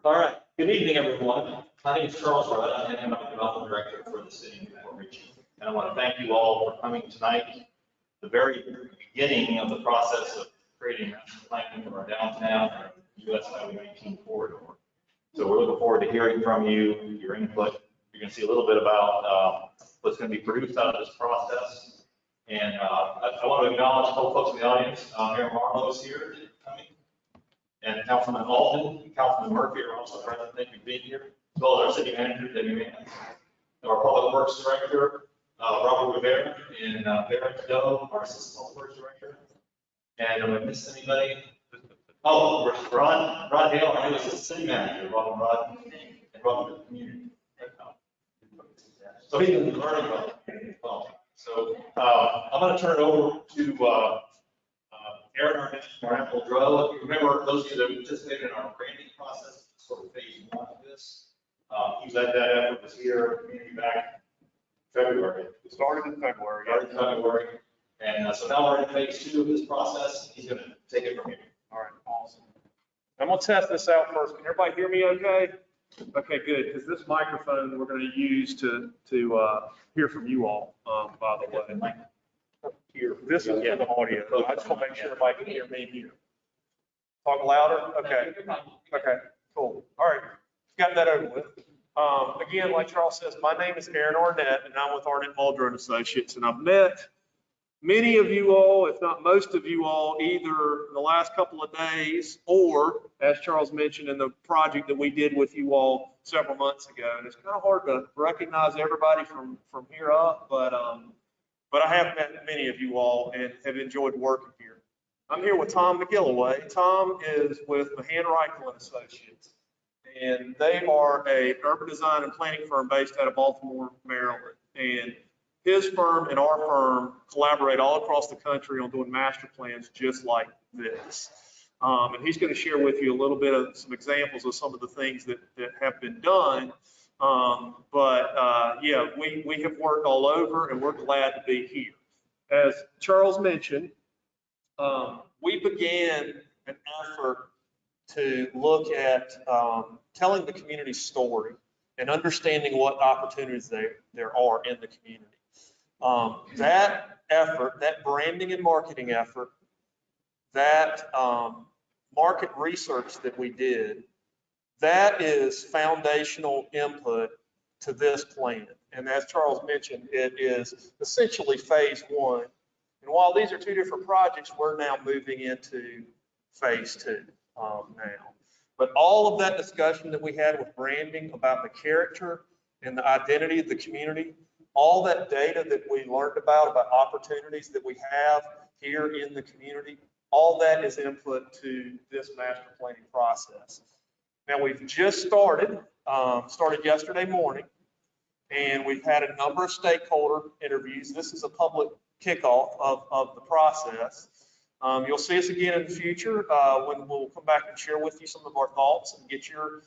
All right. Good evening, everyone. My name is Charles Rudd. I'm the Economic Development Director for the City of Newport Richey. And I want to thank you all for coming tonight. The very beginning of the process of creating master planning for our downtown and US-19 corridor. So we're looking forward to hearing from you, your input. You're going to see a little bit about what's going to be produced out of this process. And I want to acknowledge a couple folks in the audience. Mayor Marlowe is here coming. And Councilman Alden and Councilman Murphy are also present. Thank you for being here, as well as our city manager, Debbie Mann, our public works director, Robert Rivera, and Barrett Doe, our assistant public works director. And am I missing anybody? Oh, Rod Hale, our new assistant city manager. Welcome, Rod, and welcome to the community. So he's been learning about it as well. So I'm going to turn it over to Aaron Arnett from our Muldrow. If you remember, those of you that participated in our branding process, sort of phase one of this, he led that effort, was here, community back in February. It started in February. And so now we're in phase two of this process. He's going to take it from here. All right, awesome. I'm gonna test this out first. Can everybody hear me okay? Okay, good, because this microphone we're gonna use to hear from you all, by the way. Here, this is for the audio. I just want to make sure everybody can hear me here. Talk louder? Okay. Okay, cool. All right, got that over with. Again, like Charles says, my name is Aaron Arnett, and I'm with Arnett Muldrow and Associates, and I've met many of you all, if not most of you all, either in the last couple of days or, as Charles mentioned, in the project that we did with you all several months ago. And it's kind of hard to recognize everybody from here up, but I have met many of you all and have enjoyed working here. I'm here with Tom McGilloway. Tom is with Mahan Reichel and Associates, and they are a urban design and planning firm based out of Baltimore, Maryland. And his firm and our firm collaborate all across the country on doing master plans just like this. And he's going to share with you a little bit of some examples of some of the things that have been done. Yeah, we have worked all over and we're glad to be here. As Charles mentioned, we began an effort to look at telling the community story and understanding what opportunities there are in the community. That effort, that branding and marketing effort, that market research that we did, that is foundational input to this plan. And as Charles mentioned, it is essentially phase one. And while these are two different projects, we're now moving into phase two now. But all of that discussion that we had with branding about the character and the identity of the community, all that data that we learned about opportunities that we have here in the community, all that is input to this master planning process. Now we've just started yesterday morning, and we've had a number of stakeholder interviews. This is a public kickoff of the process. You'll see us again in the future when we'll come back and share with you some of our thoughts and get your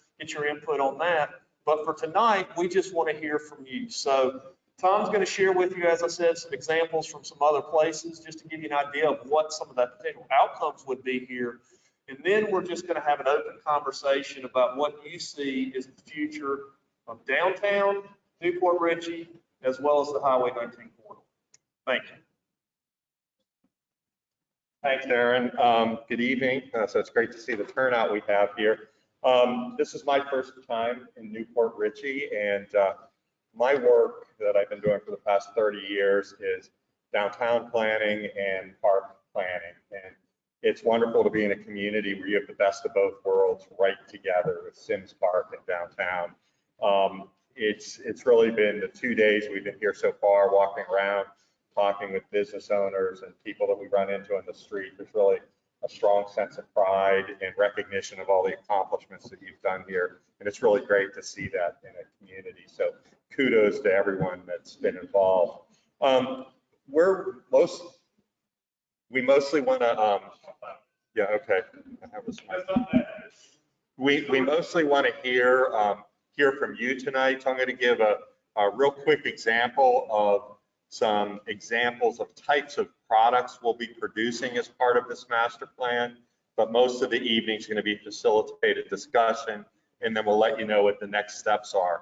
input on that. But for tonight, we just want to hear from you. So Tom's going to share with you, as I said, some examples from some other places, just to give you an idea of what some of that potential outcomes would be here. And then we're just going to have an open conversation about what you see is the future of downtown Newport Richey, as well as the Highway 19 corridor. Thank you. Thanks, Aaron. Good evening. So it's great to see the turnout we have here. This is my first time in Newport Richey, and my work that I've been doing for the past 30 years is downtown planning and park planning. And it's wonderful to be in a community where you have the best of both worlds right together with Sims Park and downtown. It's really been the 2 days we've been here so far, walking around, talking with business owners and people that we run into on the street. There's really a strong sense of pride and recognition of all the accomplishments that you've done here. And it's really great to see that in a community. So kudos to everyone that's been involved. We mostly want to, yeah, okay. We mostly want to hear from you tonight. So I'm going to give a real quick example of some examples of types of products we'll be producing as part of this master plan, but most of the evening is going to be facilitated discussion, and then we'll let you know what the next steps are.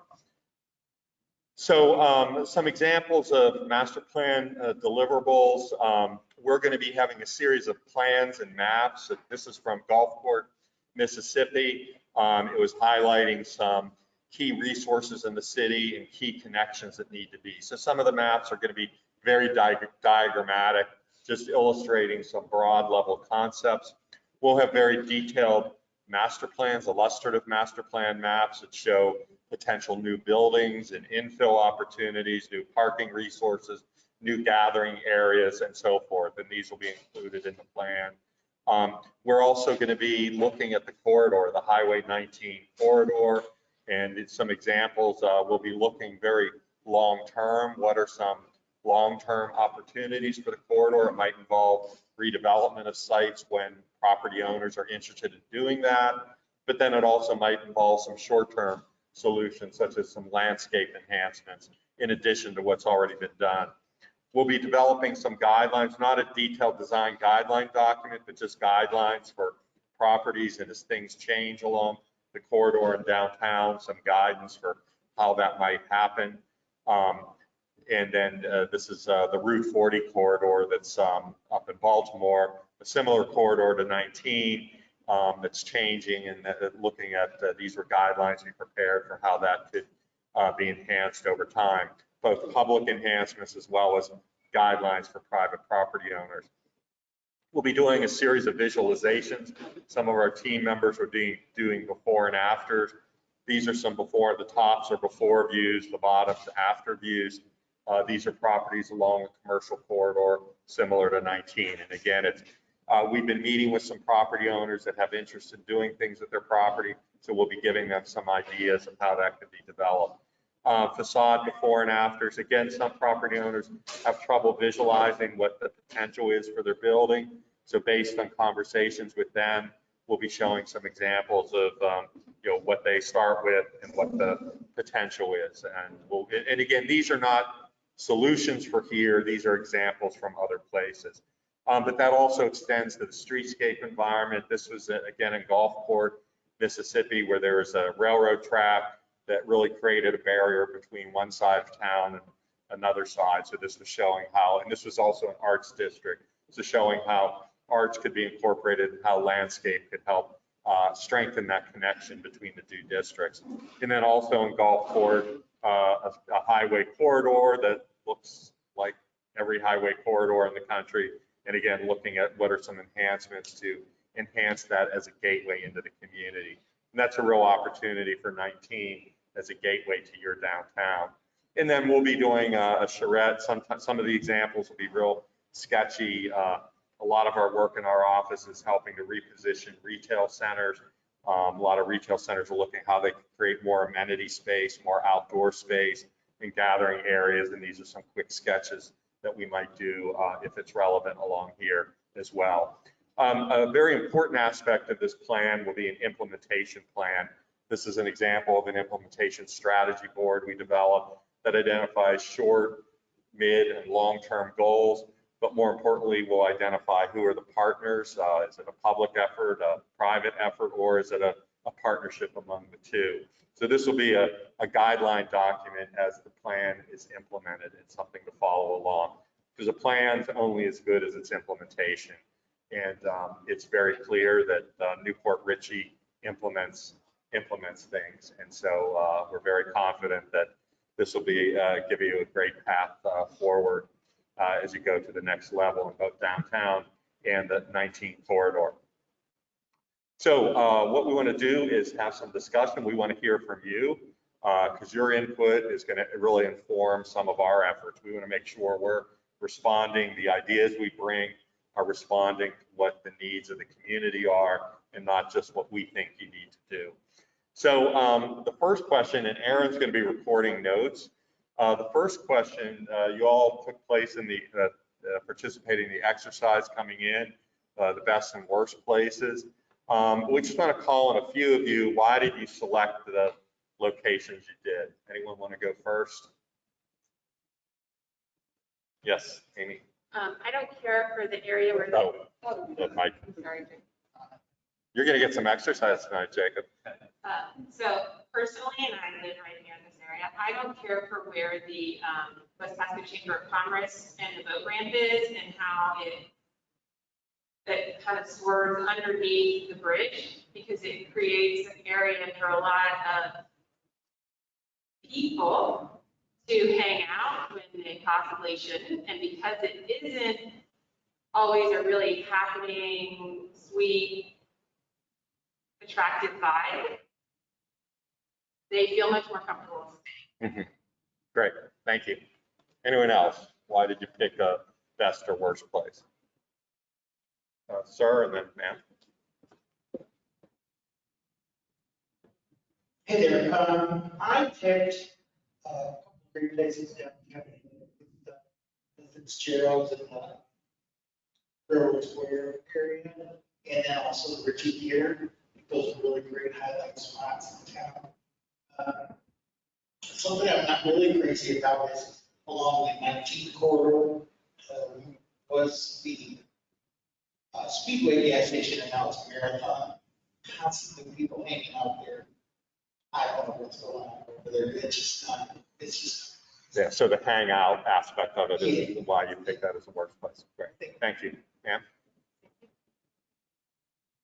So some examples of master plan deliverables. We're going to be having a series of plans and maps. This is from Gulfport, Mississippi. It was highlighting some key resources in the city and key connections that need to be. So some of the maps are going to be very diagrammatic, just illustrating some broad level concepts. We'll have very detailed master plans, illustrative master plan maps that show potential new buildings and infill opportunities, new parking resources, new gathering areas, and so forth. And these will be included in the plan. We're also going to be looking at the corridor, the Highway 19 corridor, and some examples. We'll be looking very long-term. What are some long-term opportunities for the corridor? It might involve redevelopment of sites when property owners are interested in doing that, but then it also might involve some short-term solutions, such as some landscape enhancements, in addition to what's already been done. We'll be developing some guidelines, not a detailed design guideline document, but just guidelines for properties and as things change along the corridor in downtown, some guidance for how that might happen. And then this is the Route 40 corridor that's up in Baltimore, a similar corridor to 19 that's changing, and looking at these were guidelines to be prepared for how that could be enhanced over time, both public enhancements as well as guidelines for private property owners. We'll be doing a series of visualizations. Some of our team members are doing before and afters. These are some before, the tops are before views, the bottoms after views. These are properties along a commercial corridor similar to 19. And again, we've been meeting with some property owners that have interest in doing things with their property. So we'll be giving them some ideas of how that could be developed. Facade before and afters. Again, some property owners have trouble visualizing what the potential is for their building. So based on conversations with them, we'll be showing some examples of what they start with and what the potential is. And again, these are not solutions for here. These are examples from other places. But that also extends to the streetscape environment. This was again in Gulfport, Mississippi, where there was a railroad track that really created a barrier between one side of town and another side. So this was showing how, and this was also an arts district, so showing how arts could be incorporated and how landscape could help strengthen that connection between the two districts. And then also in Gulfport, a highway corridor that looks like every highway corridor in the country. And again, looking at what are some enhancements to enhance that as a gateway into the community. And that's a real opportunity for 19 as a gateway to your downtown. And then we'll be doing a charrette. Sometimes some of the examples will be real sketchy. A lot of our work in our office is helping to reposition retail centers. A lot of retail centers are looking how they can create more amenity space, more outdoor space and gathering areas. And these are some quick sketches that we might do if it's relevant along here as well. A very important aspect of this plan will be an implementation plan. This is an example of an implementation strategy board we developed that identifies short, mid, and long-term goals, but more importantly, we'll identify who are the partners. Is it a public effort, a private effort, or is it a partnership among the two? So this will be a guideline document as the plan is implemented. It's something to follow along, because a plan's only as good as its implementation. And it's very clear that Newport Richey implements things. And so we're very confident that this will be give you a great path forward as you go to the next level in both downtown and the 19 corridor. So what we want to do is have some discussion. We want to hear from you because your input is going to really inform some of our efforts. We want to make sure we're responding, the ideas we bring are responding to what the needs of the community are and not just what we think you need to do. So the first question, and Aaron's going to be recording notes. The first question, you all took place in the participating in the exercise coming in, the best and worst places. We just want to call on a few of you. Why did you select the locations you did? Anyone want to go first? Yes, Amy? I don't care for the area where. Oh, that mic. Sorry. You're going to get some exercise tonight, Jacob. So personally, and I live right here in this area, I don't care for where the West Chamber of Commerce and the boat ramp is and how it kind of swerves underneath the bridge because it creates an area for a lot of people to hang out when they possibly shouldn't. And because it isn't always a really happening, sweet, attractive vibe, they feel much more comfortable. Mhm. Great, thank you. Anyone else? Why did you pick a best or worst place? Sir, and then ma'am. Hey there, I picked a couple of great places downtown, the Fitzgerald's and Railroad Square area, and then also the Ritchie Theater. Those are really great highlight spots in town. Something I'm not really crazy about is along the 19th corridor was the Speedway gas station, and now it's Marathon. Constantly people hanging out there. I don't know what's going on over there. It's just. Yeah, so the hangout aspect of it is why you picked that as the worst place. Great, thank you. Ma'am?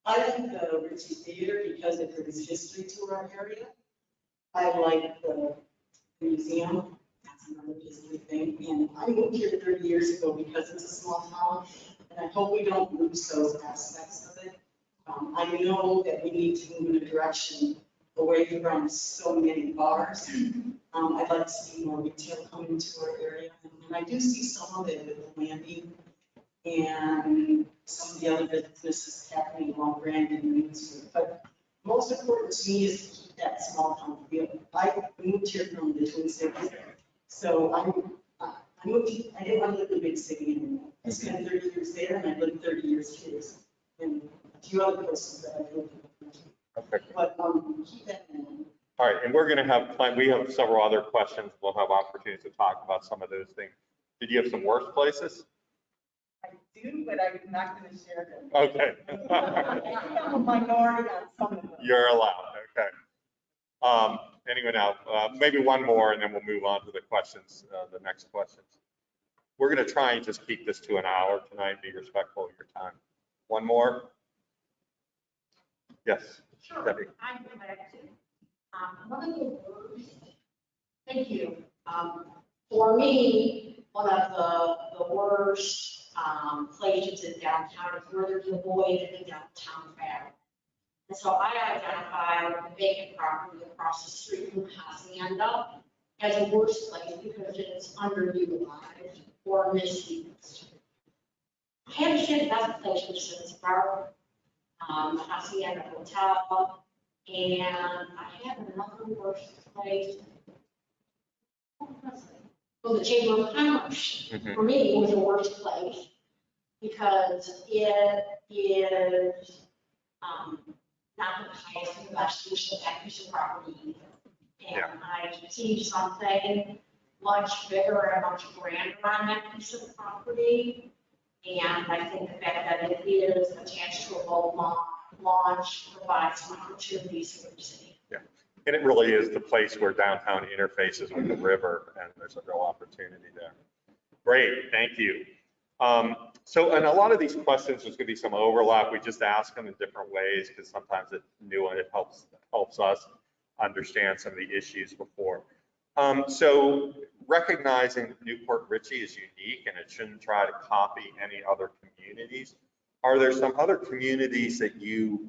I like the Ritchie Theater because it brings history to our area. I like the museum, that's another history thing. And I moved here 30 years ago because it's a small town, and I hope we don't lose those aspects of it. I know that we need to move in a direction away from so many bars. I'd like to see more retail come into our area, and I do see some of it with the landing and some of the other businesses happening along Brandon and Main Street. But most important to me is to keep that small town feel. I moved here from the Twin Cities, so I didn't want to live in a big city anymore. I spent 30 years there, and I lived 30 years here, and a few other places that I lived in. Okay. But keep that in mind. All right, and we're going to have, we have several other questions. We'll have opportunities to talk about some of those things. Did you have some worst places? I do, but I'm not going to share them. Okay. I'm a minority on some of them. You're allowed, okay. Anyone else? Maybe one more and then we'll move on to the questions, the next questions. We're going to try and just keep this to an hour tonight, be respectful of your time. One more? Yes. Sure, Debbie. I'm connected. One of the worst, thank you. For me, one of the worst places in downtown is where there's a void in the downtown fabric. And so I identify the vacant property across the street from Hacienda as a worst place because it's underutilized or misused. I understand the best place for Citizens Park, Hacienda Hotel, and I had another worst place. Well, the Chamber of Commerce, for me, was the worst place because it is not the highest and best use of that piece of property either. And I see something much bigger and much grander on that piece of property. And I think the fact that it is attached to a boat launch provides some opportunities for the city. Yeah, and it really is the place where downtown interfaces with the river, and there's a real opportunity there. Great, thank you. So in a lot of these questions, there's going to be some overlap. We just ask them in different ways because sometimes it's new and it helps us understand some of the issues before. So recognizing Newport Ritchie is unique and it shouldn't try to copy any other communities. Are there some other communities that you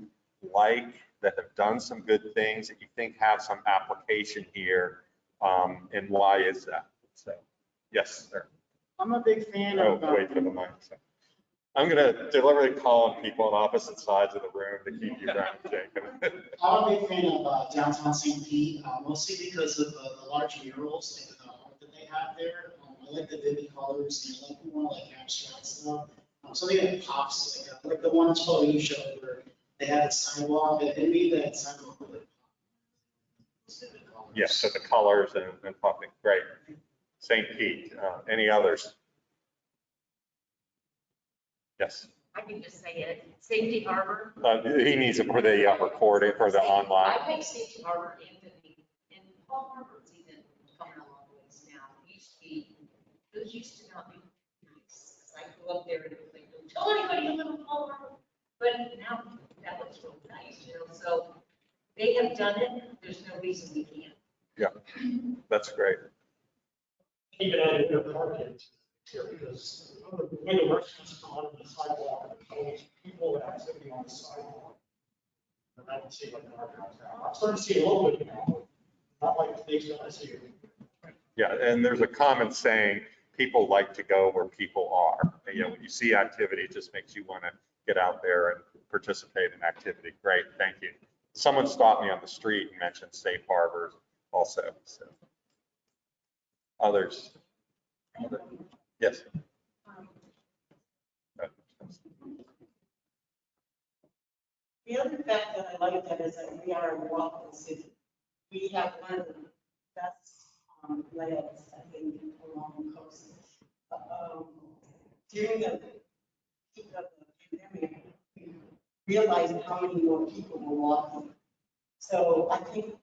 like that have done some good things that you think have some application here? And why is that? So, yes, sir. I'm a big fan Oh, of. wait for the mic. I'm going to deliberately call on people on opposite sides of the room to keep you grounded, Jacob. I'm a big fan of downtown St. Pete, mostly because of the large murals and the art that they have there. I like the vivid colors and I like more like abstract stuff. Something that pops, like the one photo you showed where they had the sidewalk, and it made that sidewalk really pop. Yes, so the colors and popping, great. St. Pete, any others? Yes. I can just say it, Safety Harbor. He needs it for the recording, for the online. I think Safety Harbor, Anthony, and Paul Harbor's even coming a long ways now. It used to be, those used to not be nice. 'Cause I grew up there and it was like, don't tell anybody you live in Paul Harbor. But now that looks real nice, you know, so they have done it. There's no reason we can't. Yeah, that's great. Even added their parking here, because the way the restaurants come on the sidewalk, there's people that are sitting on the sidewalk. And I don't see like in our downtown. I'm starting to see a little bit now, not like the days that I see it. Yeah, and there's a common saying, people like to go where people are. And, you know, when you see activity, it just makes you want to get out there and participate in activity. Great, thank you. Someone stopped me on the street and mentioned safe harbors also. So. Others? Yes. The other fact that I like that is that we are a walkable city. We have one of the best layouts, I think, along the coast. During the peak of the pandemic, we realized how many more people were walking. So I think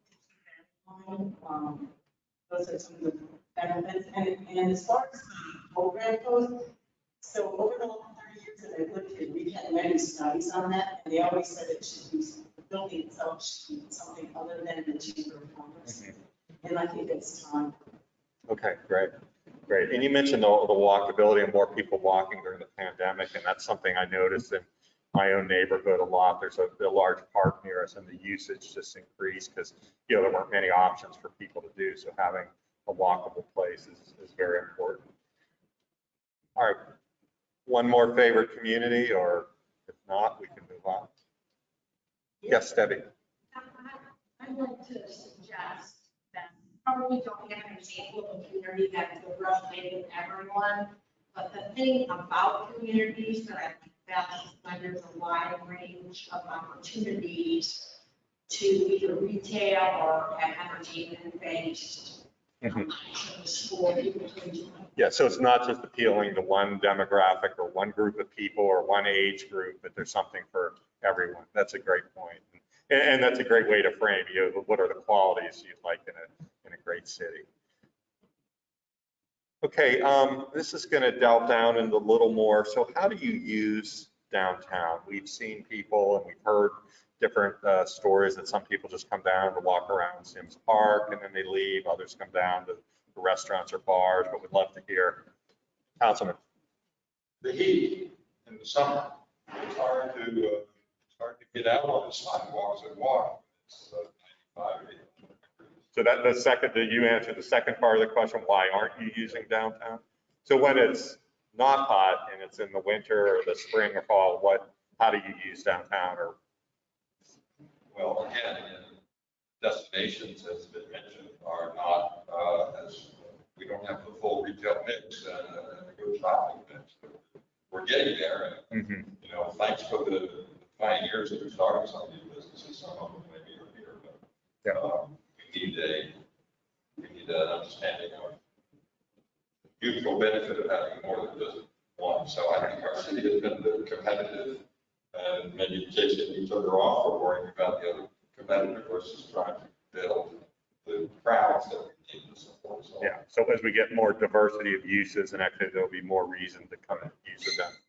those are some of the benefits. And as far as the program goes, so over the last 30 years that I've lived here, we've had many studies on that, and they always said it should be, the building itself should be something other than the chamber of commerce. And I think it's time. Okay, great, great. And you mentioned the walkability and more people walking during the pandemic, and that's something I noticed in my own neighborhood a lot. There's a large park near us, and the usage just increased because, you know, there weren't many options for people to do. So having a walkable place is very important. All right, one more favorite community, or if not, we can move on. Yes, Debbie. I'd like to suggest that probably don't have an example of a community that's related to everyone, but the thing about communities that I think best is when there's a wide range of opportunities to either retail or have entertainment based. Yeah, so it's not just appealing to one demographic or one group of people or one age group, but there's something for everyone. That's a great point. And that's a great way to frame, you know, what are the qualities you'd like in a great city. Okay, this is going to delve down into a little more. So how do you use downtown? We've seen people and we've heard different stories that some people just come down to walk around Sims Park and then they leave. Others come down to the restaurants or bars, but we'd love to hear. Councilman. The heat in the summer, it's hard to get out on the sidewalks and walk. It's 95 degrees. So that the second, did you answer the second part of the question? Why aren't you using downtown? So when it's not hot and it's in the winter or the spring or fall, how do you use downtown? Or Well, again, destinations, as has been mentioned, are not as, we don't have the full retail mix and a good shopping mix. We're getting there, and you know, thanks for the pioneers that are starting some of these businesses. Some of them maybe are here, but we need an understanding of the mutual benefit of having more than just one. So I think our city has been competitive, and in many cases each other off or worrying about the other competitor versus trying to build the crowds that we need to support. So, yeah, so as we get more diversity of uses and activity, there'll be more reason to come and use the downtown.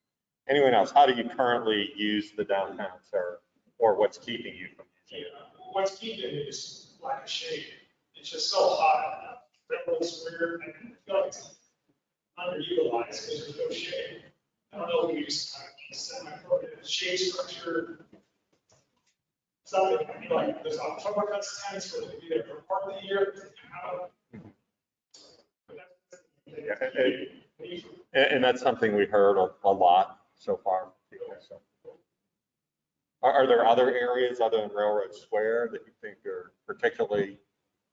Anyone else? How do you currently use the downtown, sir? Or what's keeping you from using it? What's keeping it is lack of shade. It's just so hot. That looks weird. I feel like it's underutilized because there's no shade. I don't know if we just kind of semi-permanent shade structure. Something, I mean, like, there's October cuts tenants where they be there for part of the year. And that's something we heard a lot so far from people. So. Are there other areas other than Railroad Square that you think are particularly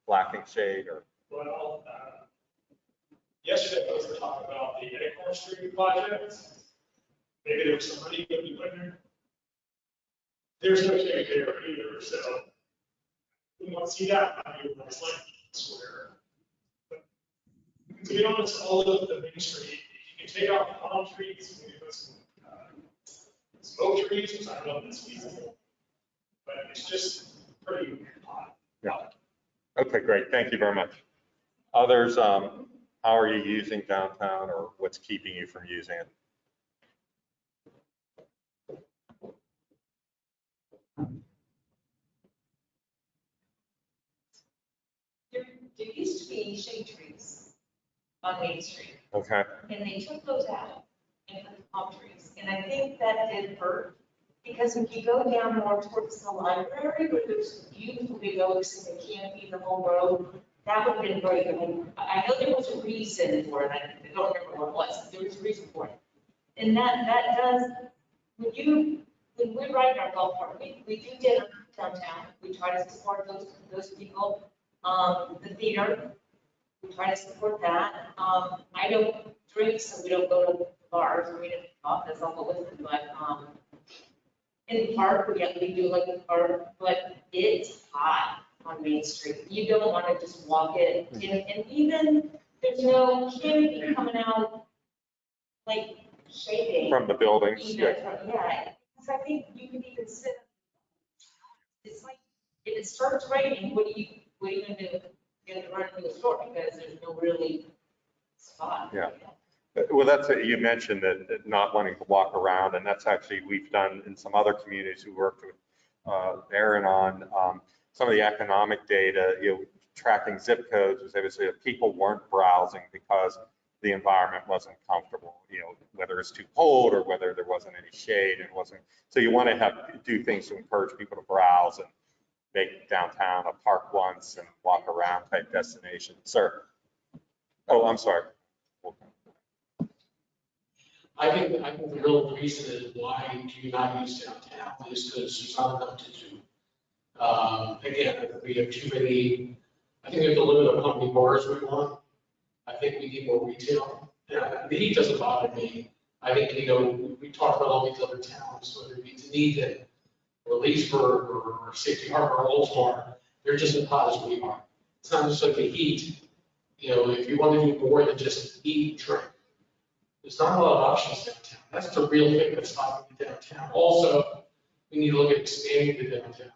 lacking shade? Or? Well, yesterday I was talking about the Acorn Street project. Maybe there was some money going to be put in there. There's no shade there either, so we want to see that. I mean, it's like Square. But to be honest, all of the Main Street, you can take out the palm trees, maybe put some smoke trees, which I don't know if it's feasible. But it's just pretty hot. Yeah. Okay, great. Thank you very much. Others, how are you using downtown, or what's keeping you from using it? There used to be shade trees on Main Street, Okay. and they took those out and put palm trees. And I think that did hurt, because if you go down more towards the library, where there's beautiful big oaks and they can't be the whole road, that would have been great. I mean, I know there was a reason for it, I don't remember what it was, but there was a reason for it. And that does, when we ride our golf cart, we do dinner downtown, we try to support those people. The theater, we try to support that. I don't drink, so we don't go to bars, or we don't talk, that's all with it, but, in the park, we do like the park, but it's hot on Main Street. You don't want to just walk it, and even, there's no canopy coming out, like shading. From the buildings? Even, yeah, because I think you could even sit, it's like, if it starts raining, what are you gonna do? You're gonna run to the store, because there's no really spot. Yeah. Well, that's, you mentioned that not wanting to walk around, and that's actually, we've done in some other communities who worked with Aaron on some of the economic data, tracking zip codes, was able to say that people weren't browsing because the environment wasn't comfortable, whether it's too cold or whether there wasn't any shade, and it wasn't. So you want to do things to encourage people to browse and make downtown a park once and walk around type destination. Sir. Oh, I'm sorry. I think the real reason is why do you not use downtown is because there's not enough to do. Again, we have too many, I think we have to limit on how many bars we want. I think we need more retail. And the heat doesn't bother me. I think, we talked about all these other towns, whether it be Dunedin or Leesburg or Safety Harbor or Oldsmar, they're just as hot as we are. It's not just like the heat. If you want to do more than just eat and drink, there's not a lot of options downtown. That's the real thing that's stopping me downtown. Also, we need to look at expanding the downtown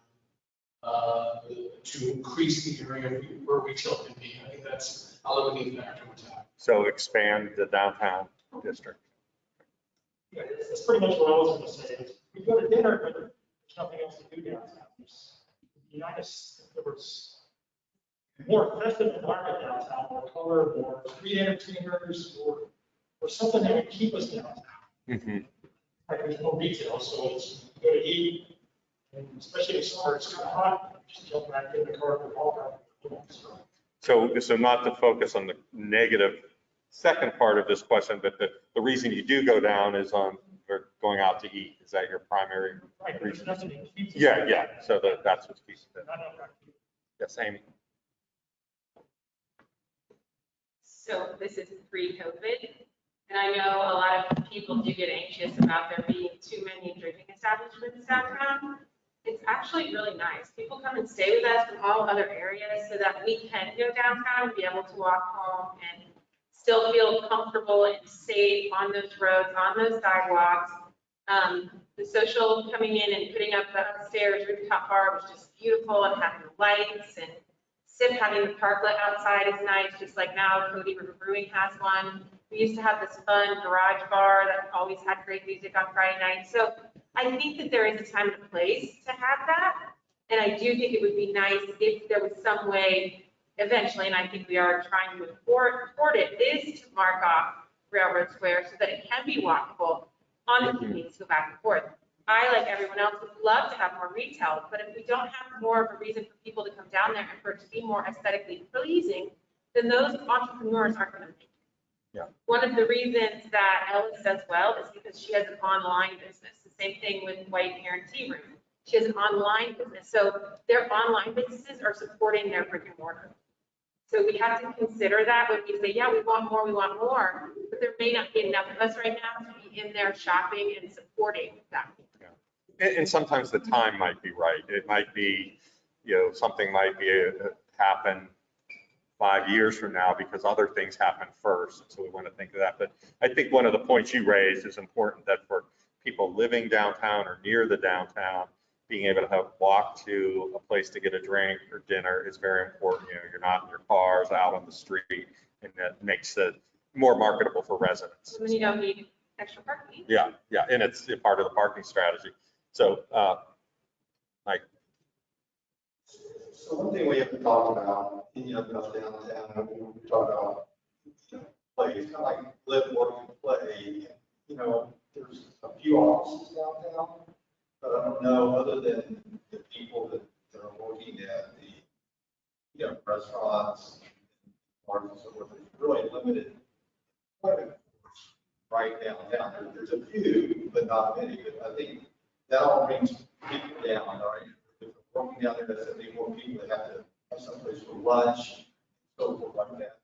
to increase the area where retail can be. I think that's a limiting factor with that. So expand the downtown district. Yeah, that's pretty much what I was gonna say. We go to dinner, but there's nothing else to do downtown. There was more festive environment downtown, more color, more street entertainers, or something that would keep us downtown. Mm-hmm. Like there's no retail, so it's go to eat, and especially in summer, it's kind of hot, just jump back in the car and walk out. So not to focus on the negative second part of this question, but the reason you do go down is for going out to eat. Is that your primary Right, there's nothing that keeps us. Yeah. So that's what's keeping it. Not enough. Yes, Amy. So this is pre-COVID, and I know a lot of people do get anxious about there being too many drinking establishments downtown. It's actually really nice. People come and stay with us from all other areas so that we can go downtown and be able to walk home and still feel comfortable and safe on those roads, on those sidewalks. The social coming in and putting up the upstairs rooftop bar was just beautiful, and having the lights, and having the parklet outside is nice, just like now Cody River Brewing has one. We used to have this fun garage bar that always had great music on Friday night. So I think that there is a time and a place to have that. And I do think it would be nice if there was some way eventually, and I think we are trying to move toward it, is to mark off Railroad Square so that it can be walkable on the commutes to go back and forth. I, like everyone else, would love to have more retail, but if we don't have more of a reason for people to come down there and for it to be more aesthetically pleasing, then those entrepreneurs aren't going to make it. Yeah. One of the reasons that Ellis does well is because she has an online business. The same thing with White Heron Tea Room. She has an online business. So their online businesses are supporting their brick and mortar. So we have to consider that when we say, yeah, we want more, but there may not be enough of us right now to be in there shopping and supporting that. And sometimes the time might be right. It might be, something might be happen 5 years from now because other things happen first. So we want to think of that. But I think one of the points you raised is important, that for people living downtown or near the downtown, being able to have walk to a place to get a drink or dinner is very important. You know, you're not in your cars out on the street, and that makes it more marketable for residents. And then you don't need extra parking. Yeah, yeah, and it's a part of the parking strategy. So, Mike. So one thing we have to talk about, about downtown, we talk about play, it's kind of like live, work, and play. There's a few offices downtown, but I don't know, other than the people that are working at the, restaurants, bars and so forth, it's really limited employment right downtown. There's a few, but not many, but I think that all brings people down, all right? If we're working down there, that's a big more people that have to have someplace for lunch, so forth like that.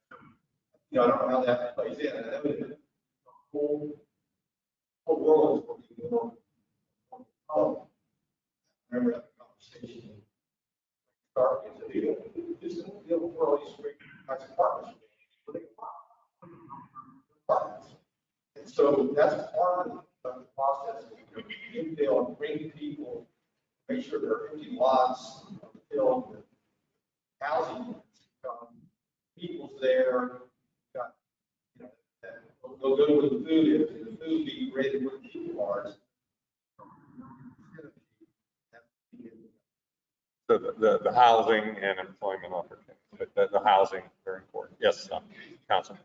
I don't know how that plays in. And that would the whole world is working more. I remember that conversation. Starting to do this is the world is great kinds of apartments. And so that's part of the process. They'll bring people, make sure there are empty lots, fill with housing, people's there. They'll go where the food is, and the food be rated where the people are. So the housing and employment opportunities, but the housing, very important. Yes, Councilman.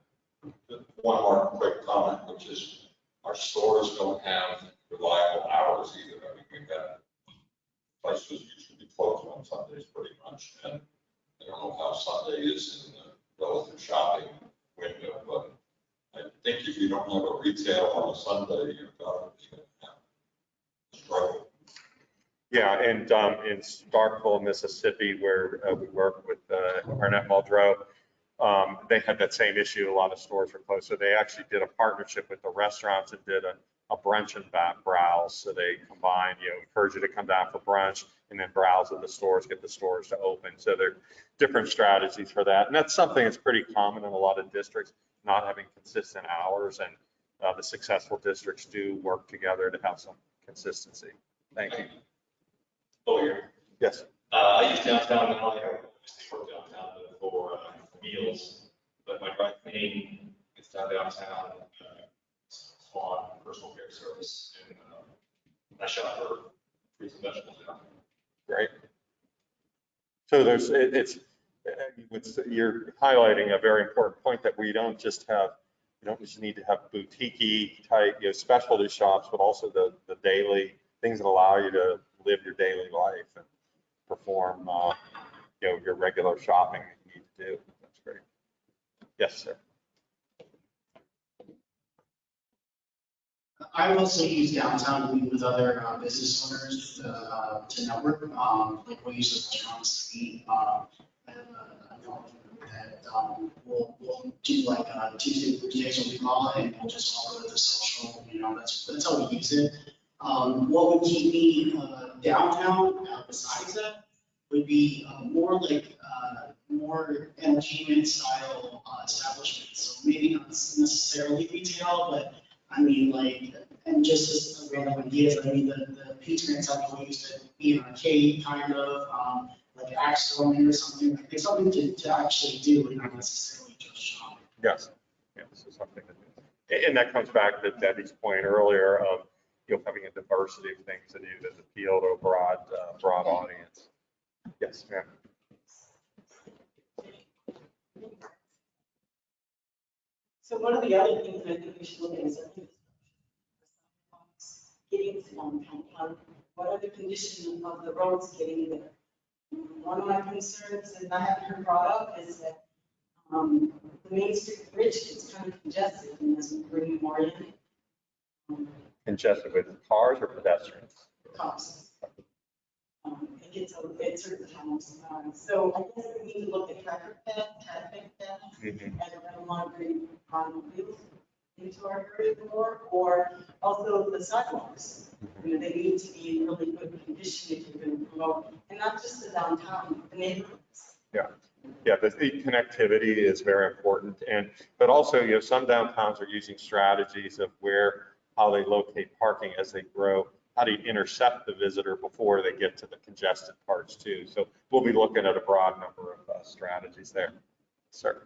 One more quick comment, which is our stores don't have reliable hours either. I mean, we've got places usually closed on Sundays pretty much, and I don't know how Sunday is in the relative shopping window, but I think if you don't have a retail on a Sunday, you're going to have a struggle. Yeah, and in Starkville, Mississippi, where we work with Arnett Muldrow, they had that same issue. A lot of stores were closed. So they actually did a partnership with the restaurants and did a brunch and browse. So they combined, encourage you to come down for brunch and then browse at the stores, get the stores to open. So there are different strategies for that. And that's something that's pretty common in a lot of districts, not having consistent hours. And the successful districts do work together to have some consistency. Thank you. Oh, here. Yes. I use downtown now. I used to work downtown for meals, but my dry cleaning is downtown, Swan Personal Care Service, and I shop for fruits and vegetables down there. Great. So you're highlighting a very important point that we don't just need to have boutique type, specialty shops, but also the daily things that allow you to live your daily life and perform, your regular shopping that you need to do. That's great. Yes, sir. I also use downtown to meet with other business owners to network. Like we use the restaurants to eat. That we'll do like Tuesday, Thursdays, what we call it, and we'll just follow the social. That's how we use it. What would keep me downtown besides that would be more like more entertainment style establishments. So maybe not necessarily retail, but I mean like, and just as a random ideas, I mean the Pizza Grand Central used to be an arcade kind of, like Axel or something. Like there's something to actually do and not necessarily just shop. Yes. Yeah, so something to do. And that comes back to Debbie's point earlier of having a diversity of things to do that appeal to a broad audience. Yes, ma'am. So one of the other things I think we should look at is getting to downtown. What are the conditions of the roads getting there? One of my concerns, and I haven't heard brought up, is that the Main Street Bridge gets kind of congested and as we bring more in. Congested with cars or pedestrians? Costs. It gets certain times. So I guess we need to look at traffic path, and I don't want to bring automobiles into our area more, or also the sidewalks. They need to be in really good condition if you're going to promote, and not just the downtown, the neighborhoods. Yeah, the connectivity is very important, but also, some downtowns are using strategies of where how they locate parking as they grow, how do you intercept the visitor before they get to the congested parts too. So we'll be looking at a broad number of strategies there. Sir.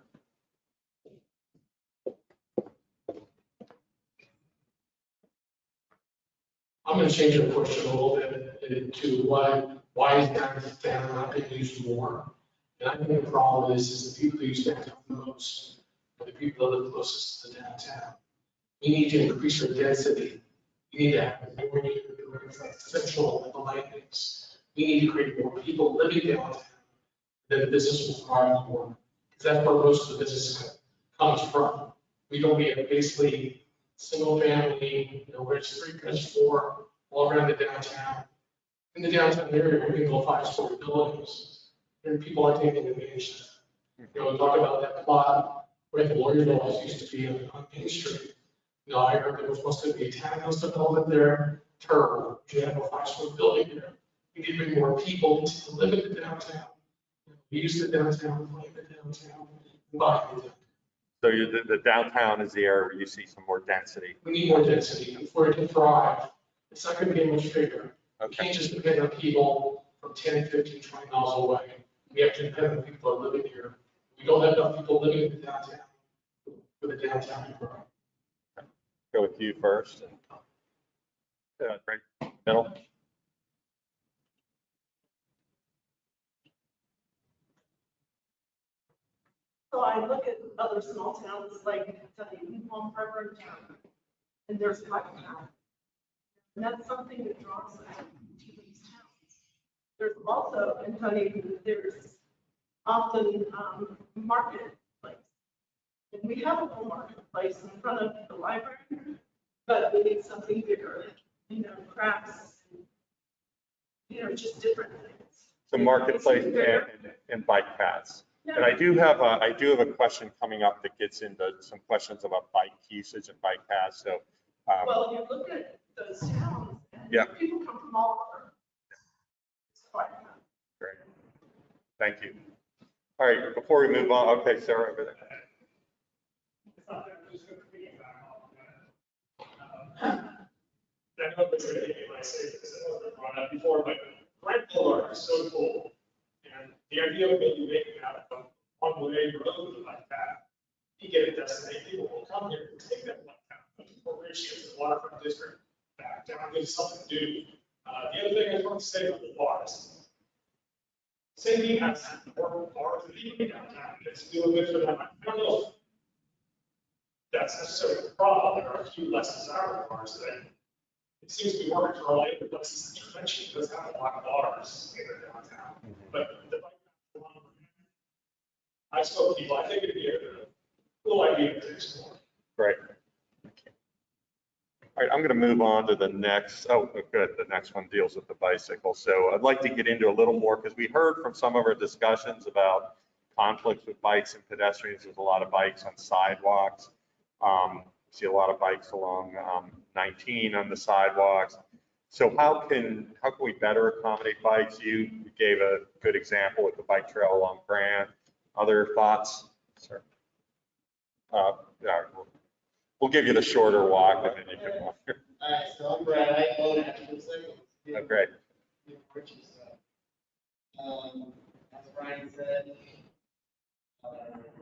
I'm going to change the question a little bit to why is downtown not being used more? And I think the problem is the people who use downtown the most are the people that live closest to downtown. We need to increase our density. We need to have more central the landings. We need to create more people living downtown. Then the business will thrive more. Because that's where most of the business comes from. We don't get basically single family, where it's 3, there's 4, all around the downtown. In the downtown area, we can go 5-story buildings, and people aren't taking advantage of that. We talk about that plot where the lawyer's office used to be on Main Street. I heard there was supposed to be a townhouse development there, terrible. You have a 5-story building there. We need to bring more people to live in the downtown. We use the downtown, play in the downtown, buy the downtown. So the downtown is the area where you see some more density. We need more density for it to thrive. It's not going to get much bigger. We Okay. can't just depend on people from 10, 15, 20 miles away. We have to depend on people that are living here. We don't have enough people living in the downtown for the downtown to grow. Go with you first. Right, middle. So I look at other small towns like Palm Harbor in town, and there's bike town. And that's something that draws us to these towns. There's also, in Huntington, there's often marketplace. And we have a little marketplace in front of the library, but we need something bigger, crafts, just different things. So marketplace and bike paths. And I do have a question coming up that gets into some questions about bike usage and bike paths. So, well, you look at those towns, and yeah. people come from all over. It's quite fun. Great. Thank you. All right, before we move on, okay, Sarah over there. I know it's going to hit me when I say this, I wasn't brought up before, but Grant Boulevard is so cool. And the idea of maybe making out a one-way road like that, you get a destination, people will come here and take that one town, Port Richey is the waterfront district, back down, there's something to do. The other thing I just want to say about the bars. Sandy has more bars than even downtown, it's doing good for them. I don't know if that's necessarily the problem, there are a few less desirable bars that it seems to be working for all the places that you mentioned, does have a lot of bars in the downtown. But the bike path, I spoke to people, I think it'd be a cool idea to explore. Great. All right, I'm going to move on to the next. Oh, good. The next one deals with the bicycle. So I'd like to get into a little more because we heard from some of our discussions about conflicts with bikes and pedestrians. There's a lot of bikes on sidewalks. See a lot of bikes along 19 on the sidewalks. So how can we better accommodate bikes? You gave a good example with the bike trail along Grant. Other thoughts, sir? Yeah, we'll give you the shorter walk and then you can walk. All right, so I'm Brad, I own actual seconds. Oh, great. As Ryan said,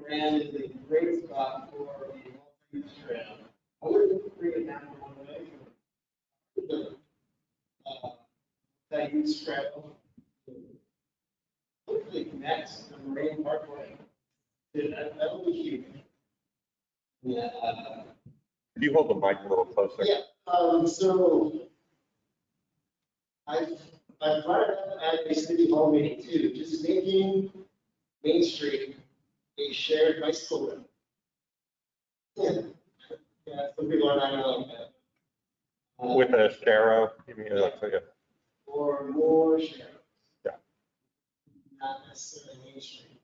Grand is a great spot for the multi-use trail. I wouldn't bring it down one way. That use trail hopefully connects to the Marine Parkway. That would be huge. Yeah. Can you hold the mic a little closer? Yeah, so I brought it up at a city hall meeting too, just making Main Street a shared bicycle route. Yeah, some people are not gonna like that. With a Sharrow, you mean, Or more shared. Yeah. Not necessarily Main Street.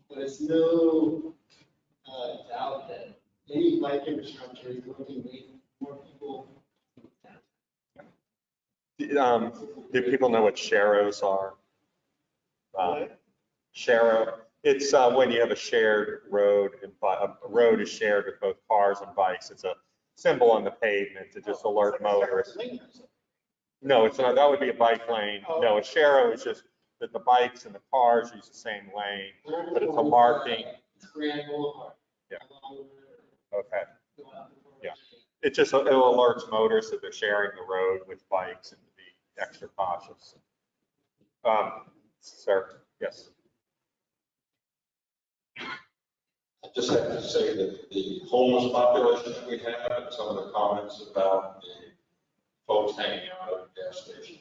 But it's no doubt that any bike infrastructure is going to make more people. Do people know what Sharrows are? Sharrow, it's when you have a shared road, and a road is shared with both cars and bikes. It's symbol on the pavement to just alert motorists. No, it's not, that would be a bike lane. No, a Shero is just that the bikes and the cars use the same lane, but it's a marking. Grand Boulevard. Yeah. Okay. Yeah. It just, it alerts motorists that they're sharing the road with bikes and to be extra cautious. Sir, yes. I just have to say that the homeless population that we have, and some of the comments about the folks hanging out at gas stations,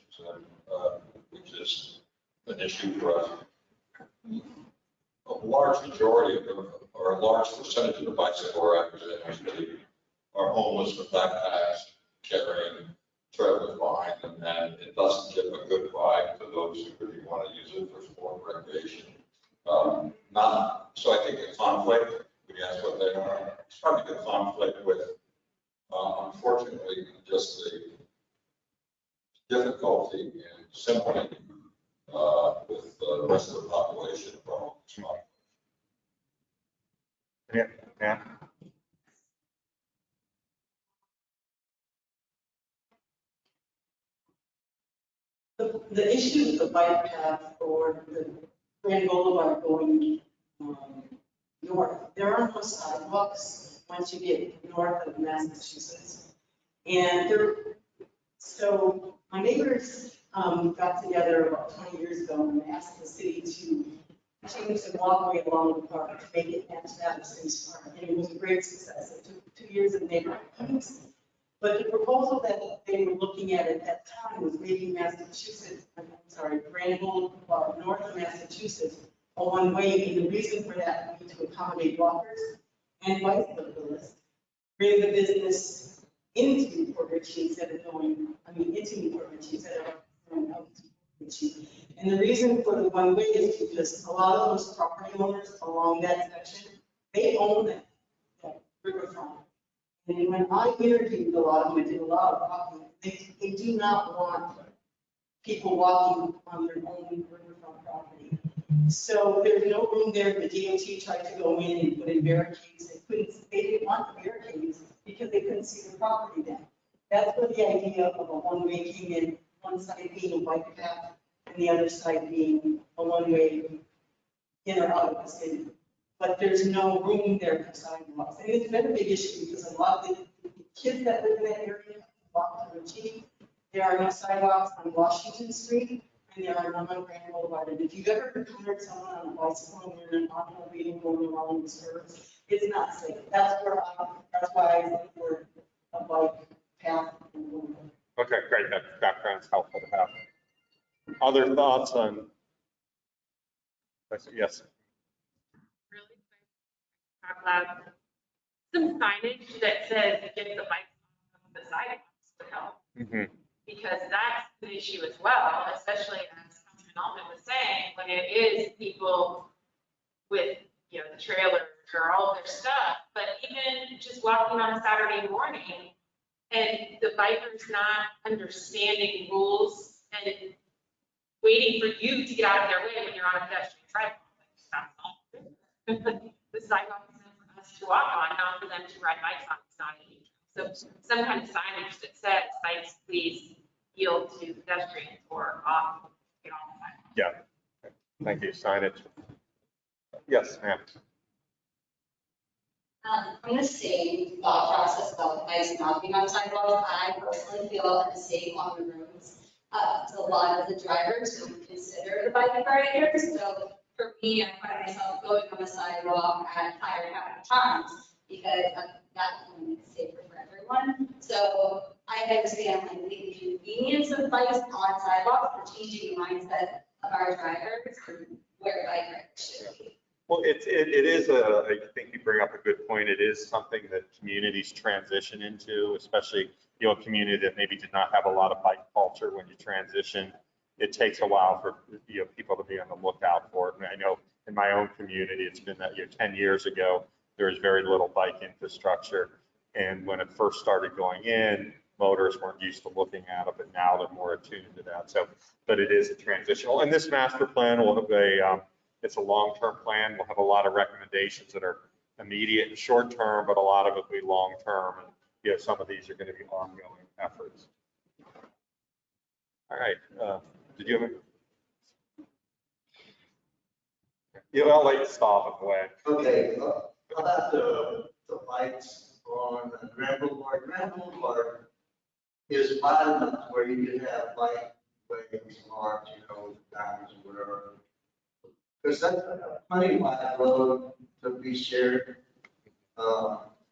which is an issue for us. A large majority of them, or a large percentage of the bicycle riders that actually are homeless with backpacks, carrying trailers behind them, and it doesn't give a good vibe to those who really want to use it for sport and recreation. So I think the conflict, we asked what they are, it's probably the conflict with, unfortunately, just the difficulty in assimilating with the rest of the population. Yeah, yeah. The issue with the bike path or the Grand Boulevard going north, there are no sidewalks once you get north of Massachusetts. And so my neighbors got together about 20 years ago and asked the city to change the walkway along the park to make it match that of City's Park. And it was a great success. It took 2 years of neighborhood meetings. But the proposal that they were looking at that time was making Grand Boulevard north of Massachusetts a one-way. And the reason for that would be to accommodate walkers and bicyclists, bring the business into Newport Richey instead of into Newport Richey instead of going out to Richey. And the reason for the one-way is because a lot of those property owners along that section, they own that riverfront. And when I interviewed a lot of them, I did a lot of walking, they do not want people walking on their own riverfront property. So there's no room there. The DOT tried to go in and put in barricades. They didn't want the barricades because they couldn't see the property then. That's where the idea of a one-way came in, one side being a bike path and the other side being a one-way in or out of the city. But there's no room there for sidewalks. And it's been a big issue because a lot of the kids that live in that area walk to Richie. There are no sidewalks on Washington Street, and there are none on Grand Boulevard. And if you've ever encountered someone on a bicycle and you're in an automobile going along the curves, it's not safe. That's why I look for a bike path. Okay, great. That background's helpful to have. Other thoughts on? Yes. Really quick, talk about some signage that says get the bikes off the sidewalks would help. Mm-hmm. Because that's an issue as well, especially as Councilman Altman was saying, when it is people with, the trailers or all of their stuff, but even just walking on a Saturday morning and the bikers not understanding rules and waiting for you to get out of their way when you're on a pedestrian sidewalk. The sidewalk is meant for us to walk on, not for them to ride bikes on. It's not a So some kind of signage that says, bikes, please yield to pedestrians or off, get on the sidewalk. Yeah. Thank you. Signage. Yes, ma'am. From the same thought process about bikes not being on sidewalks, I personally feel the same on the roads. A lot of the drivers don't consider the bike riders. So for me, I find myself going on the sidewalk at higher times because that's safer for everyone. So I understand the convenience of bikes on sidewalks, but changing the mindset of our drivers and where bike riders should be. Well, it is I think you bring up a good point. It is something that communities transition into, especially, a community that maybe did not have a lot of bike culture. When you transition, it takes a while for, people to be on the lookout for it. And I know in my own community, it's been that 10 years ago, there was very little bike infrastructure. And when it first started going in, motorists weren't used to looking at it, but now they're more attuned to that. So, but it is a transitional. And this master plan will have it's a long-term plan. We'll have a lot of recommendations that are immediate and short-term, but a lot of it will be long-term. some of these are going to be ongoing efforts. All right, did you have a? Yeah, I'll let you stop in the way. Okay, how about the lights on Grand Boulevard? Grand Boulevard is wide enough where you can have light waves marked, diamonds or whatever. Because that's a pretty wide road to be shared.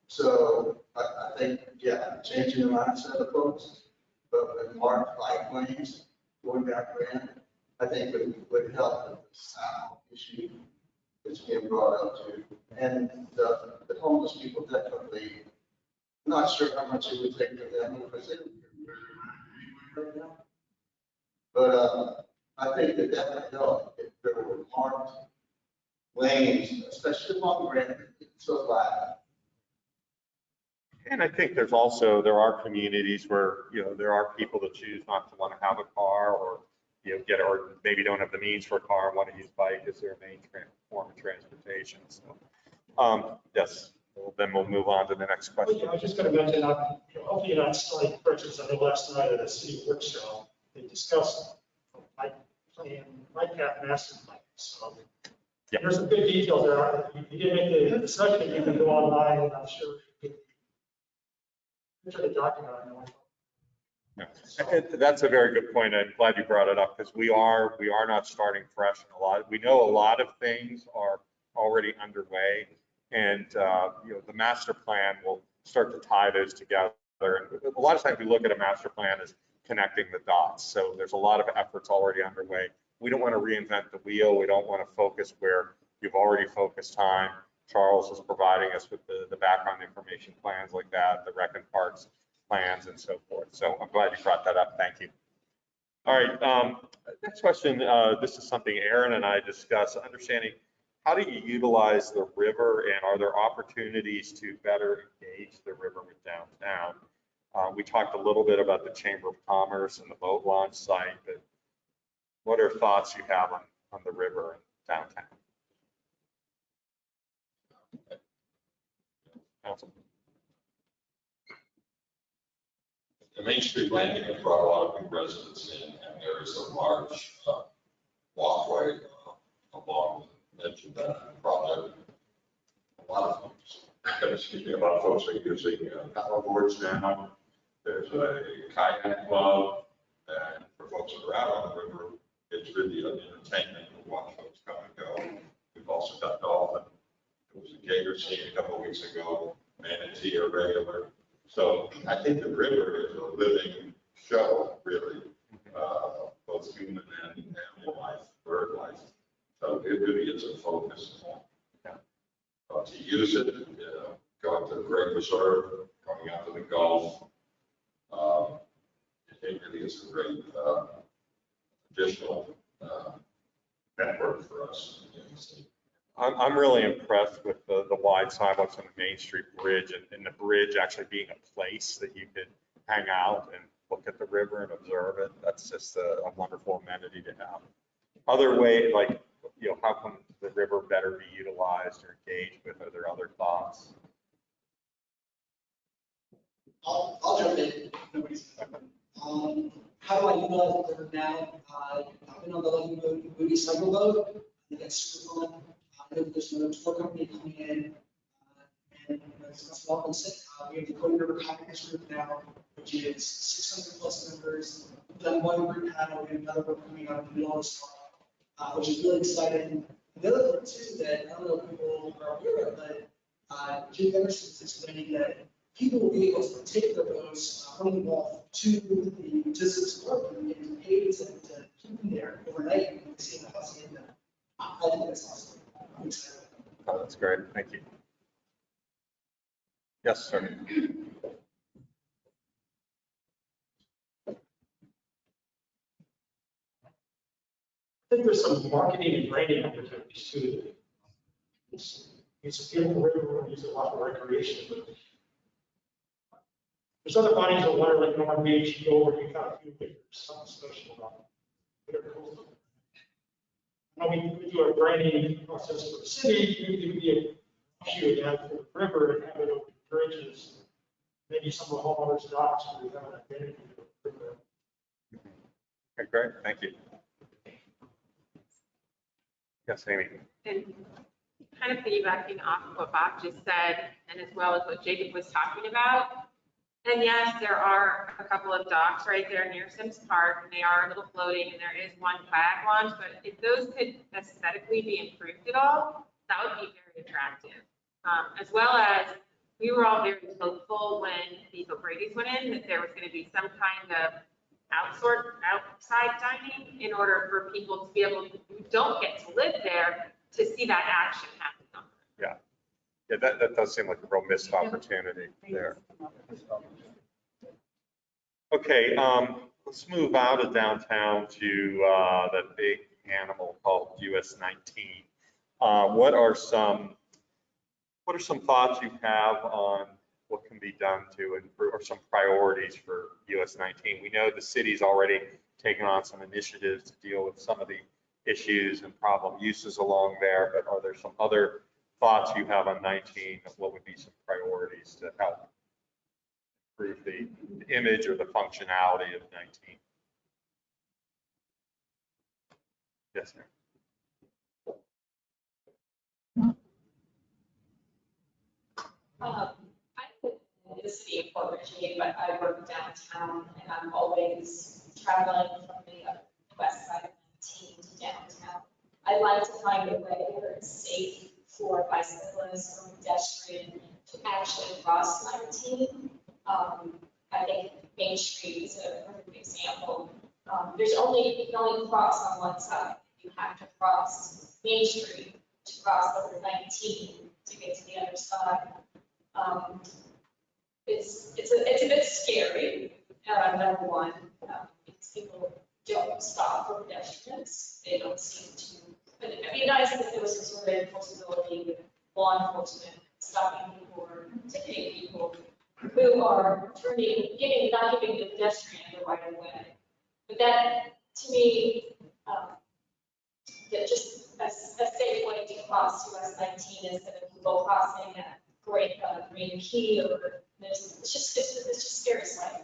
So I think, yeah, changing the mindset of folks, but with marked light lanes going down Grand, I think would help with the sound issue that's being brought up too. And the homeless people definitely, not sure how much it would take for them because they don't care right now. But I think that would help if there were marked lanes, especially along Grand, so wide. And I think there are communities where, there are people that choose not to want to have a car or, or maybe don't have the means for a car and want to use bike as their main form of transportation. So, yes, then we'll move on to the next question. I was just going to mention, hopefully you're not starting, for instance, I know last night at a city workshop, they discussed bike path master plan. So there's some good details there. If you didn't make the discussion, you can go online and I'm sure you can the document on it. That's a very good point. I'm glad you brought it up because we are not starting fresh in a lot. We know a lot of things are already underway, and the master plan will start to tie those together. And a lot of times we look at a master plan as connecting the dots. So there's a lot of efforts already underway. We don't want to reinvent the wheel. We don't want to focus where you've already focused time. Charles is providing us with the background information plans like that, the rec and parks plans and so forth. So I'm glad you brought that up. Thank you. All right, next question. This is something Aaron and I discussed, understanding how do you utilize the river and are there opportunities to better engage the river with downtown? We talked a little bit about the Chamber of Commerce and the boat launch site, but what are thoughts you have on the river and downtown? Council. The Main Street landing has brought a lot of new residents in, and there is a large walkway along the edge of that project. A lot of folks are using paddle boards now. There's a kayak club, and for folks that are out on the river, it's really an entertainment to watch folks come and go. We've also got dolphin. There was a gator scene a couple of weeks ago, manatee are regular. So I think the river is a living show, really, both human and animal life, bird life. So it really is a focus to use it, going to the Great Reserve, coming out to the Gulf. It really is a great additional network for us. I'm really impressed with the wide sidewalks on the Main Street Bridge and the bridge actually being a place that you could hang out and look at the river and observe it. That's just a wonderful amenity to have. Other way, like, how can the river better be utilized or engaged with? Are there other thoughts? I'll jump in. How do I utilize the river now? I've been on the Lucky Moody cycle boat. I think that's super fun. There's another tour company coming in, and it's welcome. We have the Cody River Kayakers group now, which is 600 plus members. We've done one group paddle, we have another group coming up in the middle of the which is really exciting. The other thing too that I don't know if people are aware of, but Jim Emerson is explaining that people will be able to take their boats from the Gulf to the distance park and pay to keep them there overnight and see the house in them. I think that's awesome. Oh, that's great. Thank you. Yes, sir. I think there's some marketing and branding opportunities too. It's a beautiful river, we use a lot for recreation, but there's other bodies of water like North Beach, you go over, you kind of feel like there's something special about it. When we do our branding process for the city, it would be a issue again for the river and have it over bridges. maybe some of the homeowners' docks, we have an identity for them. Okay, great, thank you. Yes, Amy. And kind of piggybacking off of what Bob just said, and as well as what Jacob was talking about. And yes, there are a couple of docks right there near Sims Park, and they are a little floating, and there is one kayak launch, but if those could aesthetically be improved at all, that would be very attractive. As well as, we were all very hopeful when the O'Brady's went in, that there was going to be some kind of outside dining in order for people to be able to, who don't get to live there, to see that action happen. Yeah, yeah, that does seem like a real missed opportunity there. Okay, let's move out of downtown to that big animal called US-19. What are some thoughts you have on what can be done to improve, or some priorities for US-19? We know the city's already taken on some initiatives to deal with some of the issues and problem uses along there, but are there some other thoughts you have on 19 of what would be some priorities to help improve the image or the functionality of 19? Yes, ma'am. I live in the city of Port Richey, but I work downtown, and I'm always traveling from the west side of 19 to downtown. I like to find a way where it's safe for bicyclists or pedestrians to actually cross 19. I think Main Street is a perfect example. You can only cross on one side. You have to cross Main Street to cross over 19 to get to the other side. It's a bit scary, number one, because people don't stop for pedestrians. They don't seem to, but it'd be nice if there was some sort of enforceability with law enforcement, stopping people or ticketing people who are not giving the pedestrian the right of way. But that, to me, that just a safe way to cross US-19 instead of people crossing at Green Key, or it's just scary sight.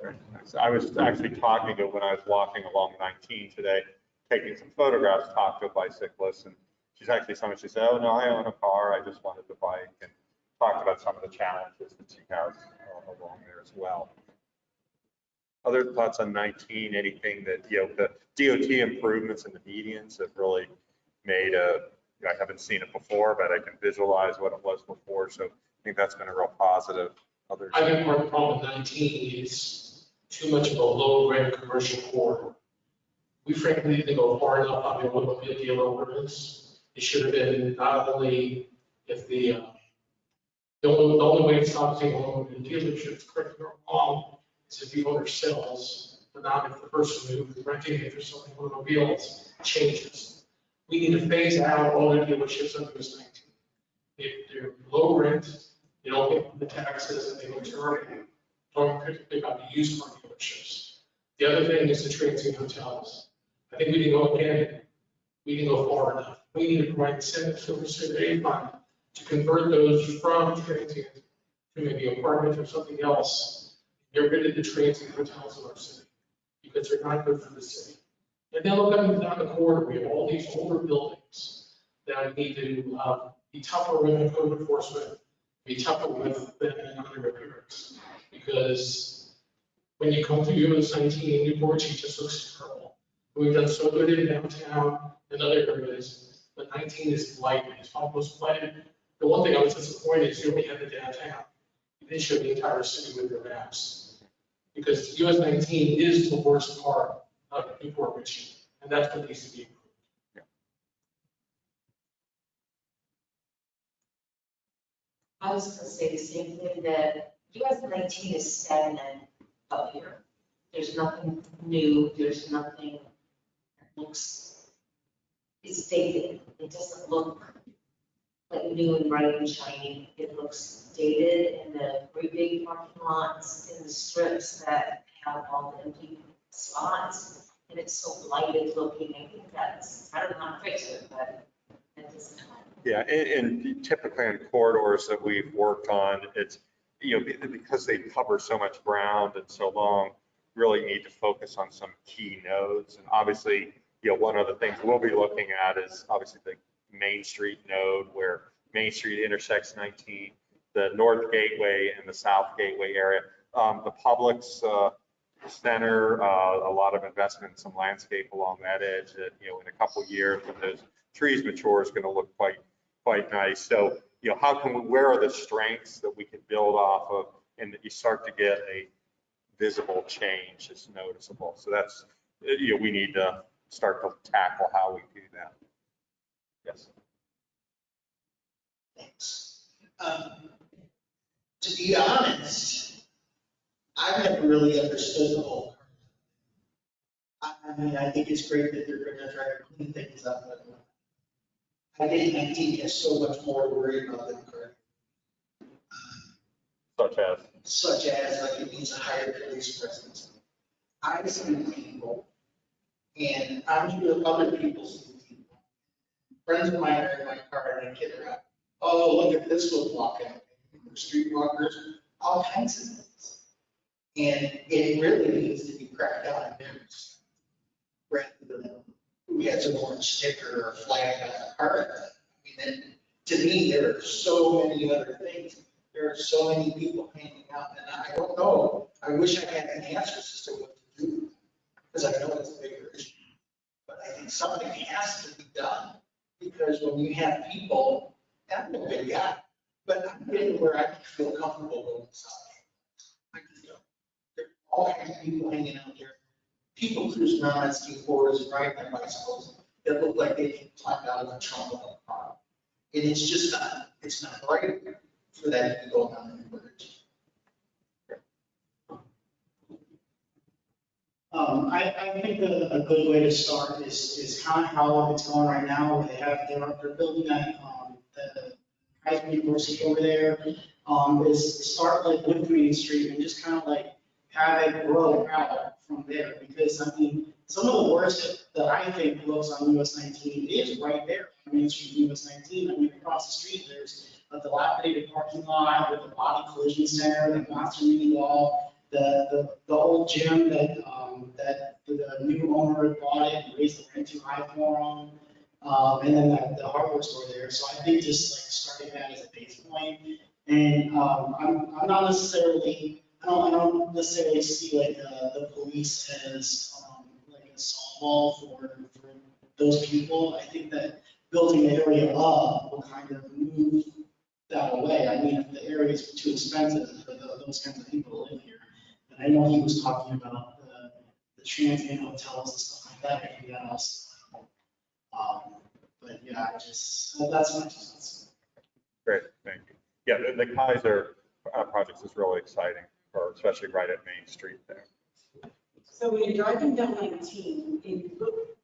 Very nice. I was actually talking to, when I was walking along 19 today, taking some photographs, talked to a bicyclist, and she's actually someone, she said, oh no, I own a car, I just wanted to bike, and talked about some of the challenges that she has along there as well. Other thoughts on 19, anything that, the DOT improvements in the medians have really made I haven't seen it before, but I can visualize what it was before, so I think that's been a real positive. Others. I think part of the problem with 19 is too much of a low rent commercial corridor. We frankly didn't go far enough on the automobile dealer ordinance. It should have been not only if the only way to stop taking automobile dealerships, correct me if I'm wrong, is if the owner sells, but not if the person who's renting it for selling automobiles changes. We need to phase out all the dealerships under this 19. If they're low rent, they don't pay the taxes, and they return. Talking particularly about the used car dealerships. The other thing is the transient hotels. I think we didn't go again. We didn't go far enough. We need to provide incentives for the city fund to convert those from transient to maybe apartments or something else. Get rid of the transient hotels in our city because they're not good for the city. And then look up and down the corridor, we have all these older buildings that need to be tougher with code enforcement, be tougher with than under repairs. Because when you come to US-19 in Newport, it just looks terrible. We've done so good in downtown and other areas, but 19 is blighted. It's almost blighted. The one thing I was disappointed is you only had the downtown. You didn't show the entire city with your maps. Because US-19 is the worst part of Newport Richey, and that's what needs to be improved. Yeah. I was going to say the same thing, that US-19 is stagnant up here. There's nothing new, there's nothing that looks, it's dated. It doesn't look like new and bright and shiny. It looks dated in the great big parking lots, in the strips that have all the empty spots, and it's so blighted looking. I think that's, I don't know how to fix it, but that doesn't. Yeah, and typically in corridors that we've worked on, it's because they cover so much ground and so long, really need to focus on some key nodes. And obviously, one of the things we'll be looking at is obviously the Main Street node where Main Street intersects 19, the North Gateway and the South Gateway area. The Publix Center, a lot of investment, some landscape along that edge that, in a couple of years when those trees mature is going to look quite nice. So, where are the strengths that we can build off of and that you start to get a visible change is noticeable. So that's, we need to start to tackle how we do that. Yes. Thanks. To be honest, I've never really understood the whole. I mean, I think it's great that they're going to try to clean things up, but I think 19 has so much more to worry about than current. Such as like it needs a higher police presence. I see people, and I'm sure other people see people. Friends of mine are in my car and I kid around. Oh, look at this one walking. Streetwalkers, all kinds of things. And it really needs to be cracked down on members. Rather than who has an orange sticker or a flag on a car. I mean, to me, there are so many other things. There are so many people hanging out, and I don't know. I wish I had the answers as to what to do, because I know it's a bigger issue. But I think something has to be done, because when you have people, and I'm a big guy, but I'm getting where I can feel comfortable going inside. I just don't. There are all kinds of people hanging out there. People cruising around on skateboards and riding their bicycles that look like they can climb out of a trunk of a car. And it's just not, it's not right for that to be going on in the bridge. I think a good way to start is kind of how it's going right now, where they're building that, the Kaiser University over there, is start like with Main Street and just kind of like have it grow out from there. Because I mean, some of the worst that I think looks on US-19 is right there on Main Street, US-19. I mean, across the street, there's a dilapidated parking lot with a body collision center, the monster mini wall, the old gym that the new owner bought it and raised the rent too high for them. And then the hardware store there. So I think just like starting that as a base point. And I'm not necessarily, I don't necessarily see like the police as like a softball for those people. I think that building the area up will kind of move that away. I mean, if the area is too expensive for those kinds of people to live here. And I know he was talking about the transient hotels and stuff like that. I think that also. But yeah, that's my sense. Great, thank you. Yeah, the Kaiser project is really exciting, especially right at Main Street there. So when you're driving down 19 and you look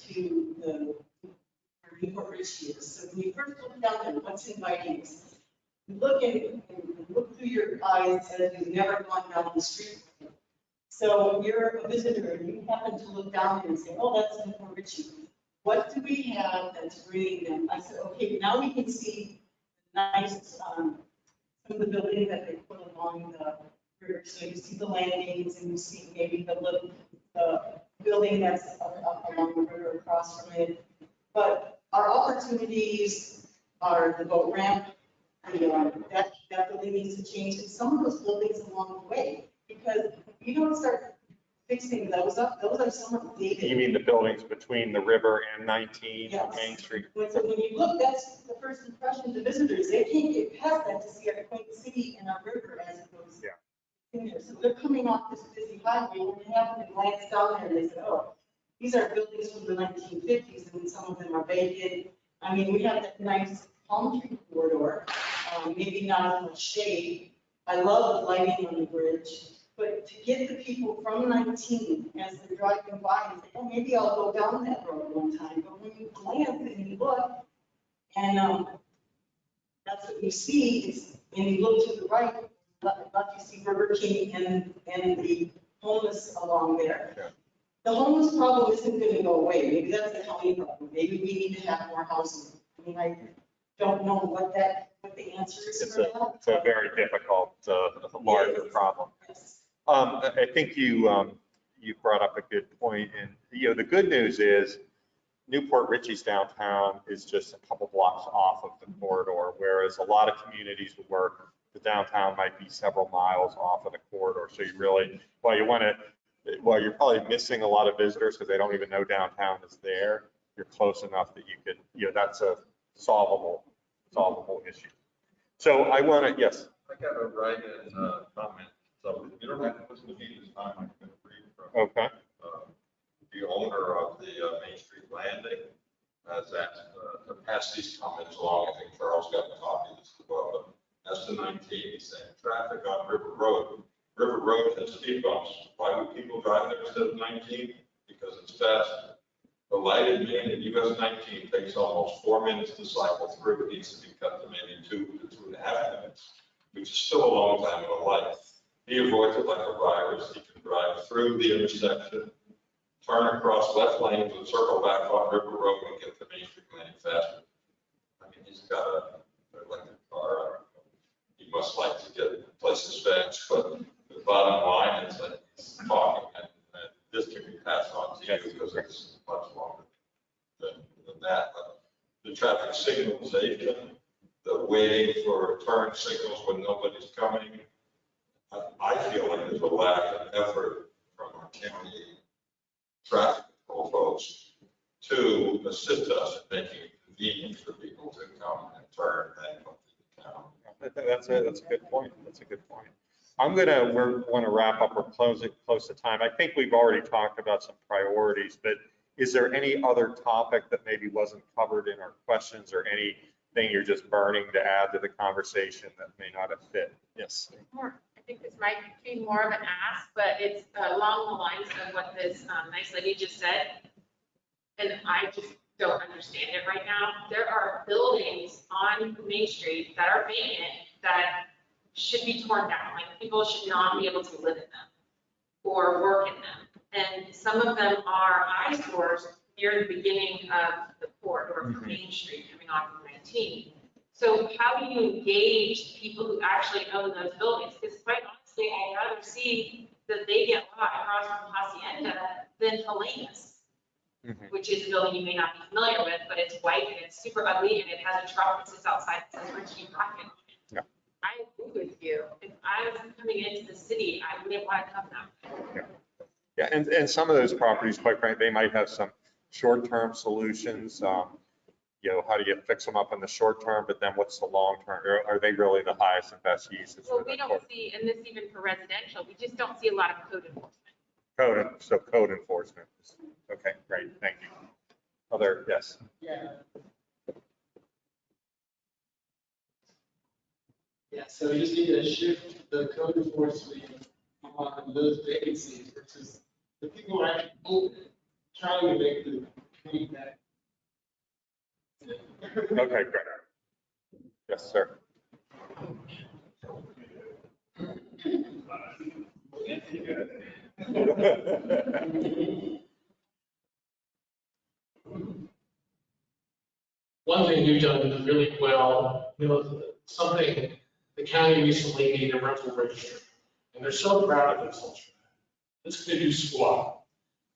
to the Newport Ridge here, so when you first look down there, what's inviting us? You look through your eyes as if you've never gone down the street. So when you're a visitor and you happen to look down there and say, oh, that's Newport Ridge. What do we have that's bringing them? I said, okay, now we can see nice, some of the buildings that they put along the river. So you see the landings and you see maybe the building that's up along the river across from it. But our opportunities are the boat ramp. That building needs to change. And some of those buildings along the way, because if you don't start fixing those up, those are some of the dated. You mean the buildings between the river and 19 Yes. on Main Street? So when you look, that's the first impression to visitors. They can't get past that to see our quaint city and our river as it goes in there. So they're coming off this busy highway and they happen to glance down there and they say, oh, these are buildings from the 1950s and some of them are vacant. I mean, we have that nice palm tree corridor, maybe not as much shade. I love the lighting on the bridge. But to get the people from 19 as they're driving by and say, oh, maybe I'll go down that road one time. But when you glance and you look, and that's what you see, is, and you look to the right, you see Burger King and the homeless along there. Yeah. The homeless problem isn't going to go away. Maybe that's the county problem. Maybe we need to have more housing. I mean, don't know what the answer is It's for a, that. it's a very difficult, larger problem. I think you brought up a good point, and, the good news is Newport Richey's downtown is just a couple blocks off of the corridor, whereas a lot of communities where the downtown might be several miles off of the corridor. So you really, while you're probably missing a lot of visitors because they don't even know downtown is there, you're close enough that you can, that's a solvable issue. So I want to, yes. I got a write-in comment. So you don't have to listen to me this time. I'm going to read from Okay. The owner of the Main Street Landing has asked to pass these comments along. I think Charles got a copy of this as well. But as to 19, he's saying traffic on River Road. River Road has speed bumps. Why would people drive there instead of 19? Because it's fast. The lighted main at US-19 takes almost 4 minutes to cycle through. It needs to be cut to maybe 2 to 2.5 minutes, which is still a long time in a light. He avoids it like a virus. He can drive through the intersection, turn across left lanes and circle back on River Road and get to Main Street Landing faster. I mean, he's got an electric car. He must like to get places fast, but the bottom line is that he's talking, and this can be passed on to you because it's much longer than that. But the traffic signalization, the waiting for turn signals when nobody's coming, I feel like there's a lack of effort from our county traffic control folks to assist us in making it convenient for people to come and turn and come to the town. That's a good point. That's a good point. We're want to wrap up. We're close to time. I think we've already talked about some priorities, but is there any other topic that maybe wasn't covered in our questions or anything you're just burning to add to the conversation that may not have fit? Yes. I think this might be more of an ask, but it's along the lines of what this nice lady just said. And I just don't understand it right now. There are buildings on Main Street that are vacant that should be torn down. Like, people should not be able to live in them or work in them. And some of them are eyesores near the beginning of the corridor from Main Street coming off of 19. So how do you engage people who actually own those buildings? Because quite honestly, I'd rather see that they get lot across from Hacienda than Helena's, which is a building you may not be familiar with, but it's white and it's super ugly and it has a truck that sits outside that says Richie Rocket on it. Yeah. I agree with you. If I was coming into the city, I wouldn't want to come now. Yeah, and some of those properties, quite frankly, they might have some short-term solutions. How do you fix them up in the short term, but then what's the long term? Are they really the highest and best uses? Well, we don't see, and this even for residential, we just don't see a lot of code enforcement. Code enforcement. Okay, great, thank you. Yes. Yeah. Yeah, so we just need to shift the code enforcement on those vacancies versus the people who are actually open, trying to make the community better. Okay, great. Yes, sir. One thing you've done really well, something the county recently made a rental register, and they're so proud of themselves. It's going to do squat.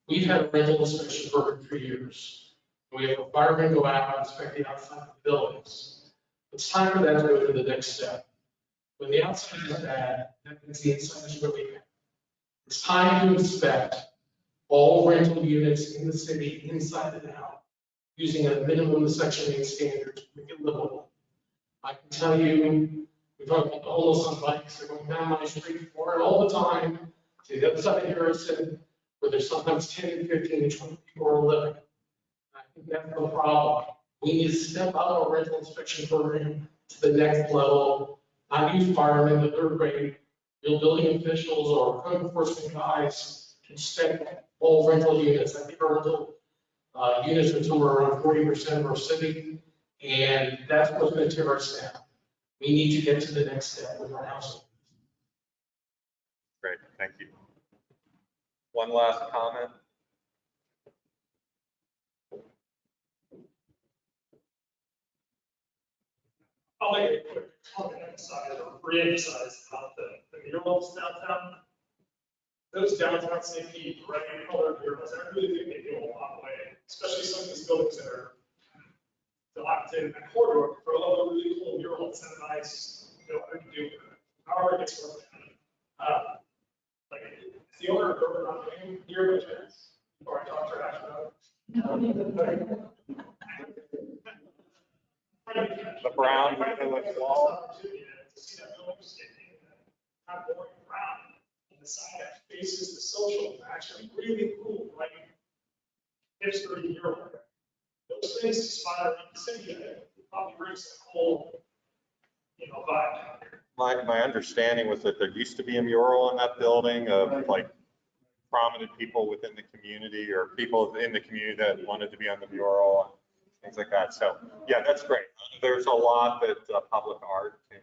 We've had a rental inspection program for years. We have a fireman go out and inspect the outside of the buildings. It's time for that to go to the next step. When the outside is bad, that means the inside is really bad. It's time to inspect all rental units in the city, inside and out, using a minimum Section 8 standard to make it livable. I can tell you, we've talked about the homeless on bikes, they're going down my street for it all the time, to the other side of Harrison, where there's sometimes 10 and 15 and 20 people are living. I think that's the problem. We need to step up our rental inspection program to the next level, not use firemen, the third grade, real building officials or code enforcement guys to inspect all rental units. I think our rental units are somewhere around 40% of our city, and that's what's going to tear us down. We need to get to the next step with our household. Great, thank you. One last comment. I'll make it quick, emphasize or re-emphasize about the murals downtown. Those downtown safety bright colored murals, I really think they go a long way, especially some of these buildings that are dilapidated in that corridor, for a lot of really cool murals and nice, I can do, however it gets worked out. Like, is the owner of Urban on Wing here, or I talked to her after that? The brown wall. To see that building just getting kind of boring brown, and the side that faces the social, actually really cool, like hipster mural. Those things spot around the city, probably brings a whole, vibe down here. My understanding was that there used to be a mural in that building of like prominent people within the community or people in the community that wanted to be on the mural and things like that. So yeah, that's great. There's a lot that public art can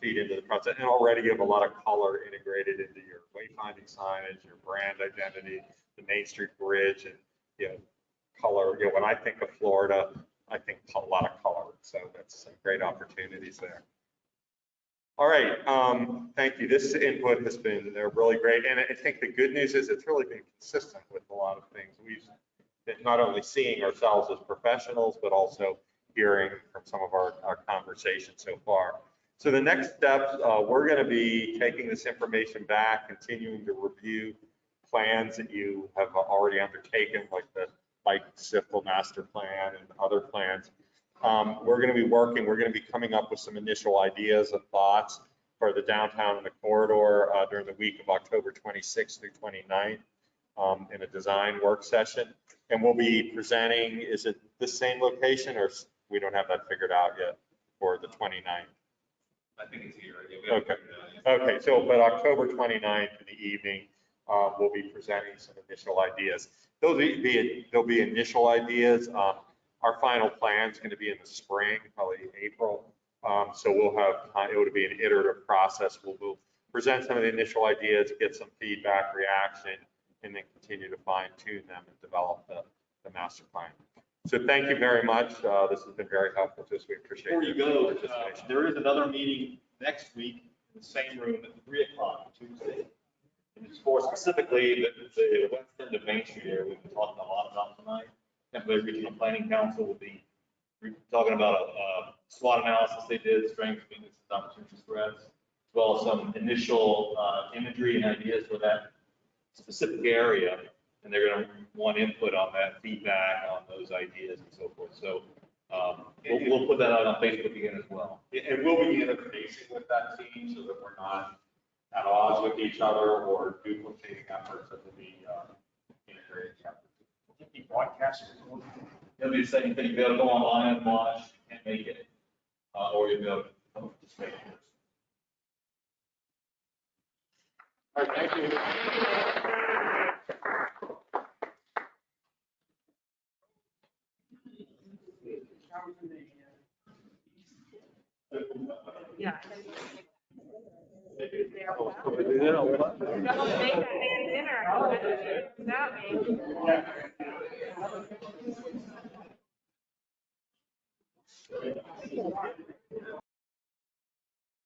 feed into the process, and already you have a lot of color integrated into your wayfinding signage, your brand identity, the Main Street Bridge, and color. When I think of Florida, I think a lot of color. So that's some great opportunities there. All right, thank you. This input has been really great, and I think the good news is it's really been consistent with a lot of things. We've been not only seeing ourselves as professionals, but also hearing from some of our conversations so far. So the next steps, we're going to be taking this information back, continuing to review plans that you have already undertaken, like the bike cycle master plan and other plans. We're going to be working, we're going to be coming up with some initial ideas and thoughts for the downtown and the corridor during the week of October 26th through 29th in a design work session. And we'll be presenting, is it the same location or we don't have that figured out yet for the 29th? I think it's here. Okay. Okay. So, but October 29th in the evening, we'll be presenting some initial ideas. There'll be initial ideas. Our final plan is going to be in the spring, probably April. So we'll have, it would be an iterative process. We'll present some of the initial ideas, get some feedback, reaction, and then continue to fine tune them and develop the master plan. So thank you very much. This has been very helpful to us. We appreciate it. Before you go, there is another meeting next week in the same room at 3 o'clock Tuesday. And it's for specifically the west end of Main Street area we've been talking a lot about tonight. Tampa Bay Regional Planning Council will be talking about a SWOT analysis they did, strengths, weaknesses, opportunities, threats, as well as some initial imagery and ideas for that specific area. And they're going to want input on that, feedback on those ideas and so forth. So we'll put that out on Facebook again as well. And we'll be interfacing with that team so that we're not at odds with each other or duplicating efforts that will be integrated efforts. Broadcast. It'll be the same thing. You'll be able to go online and watch, and make it, or you'll be able to participate. All right, thank you. Yeah. Don't make that man dinner without me.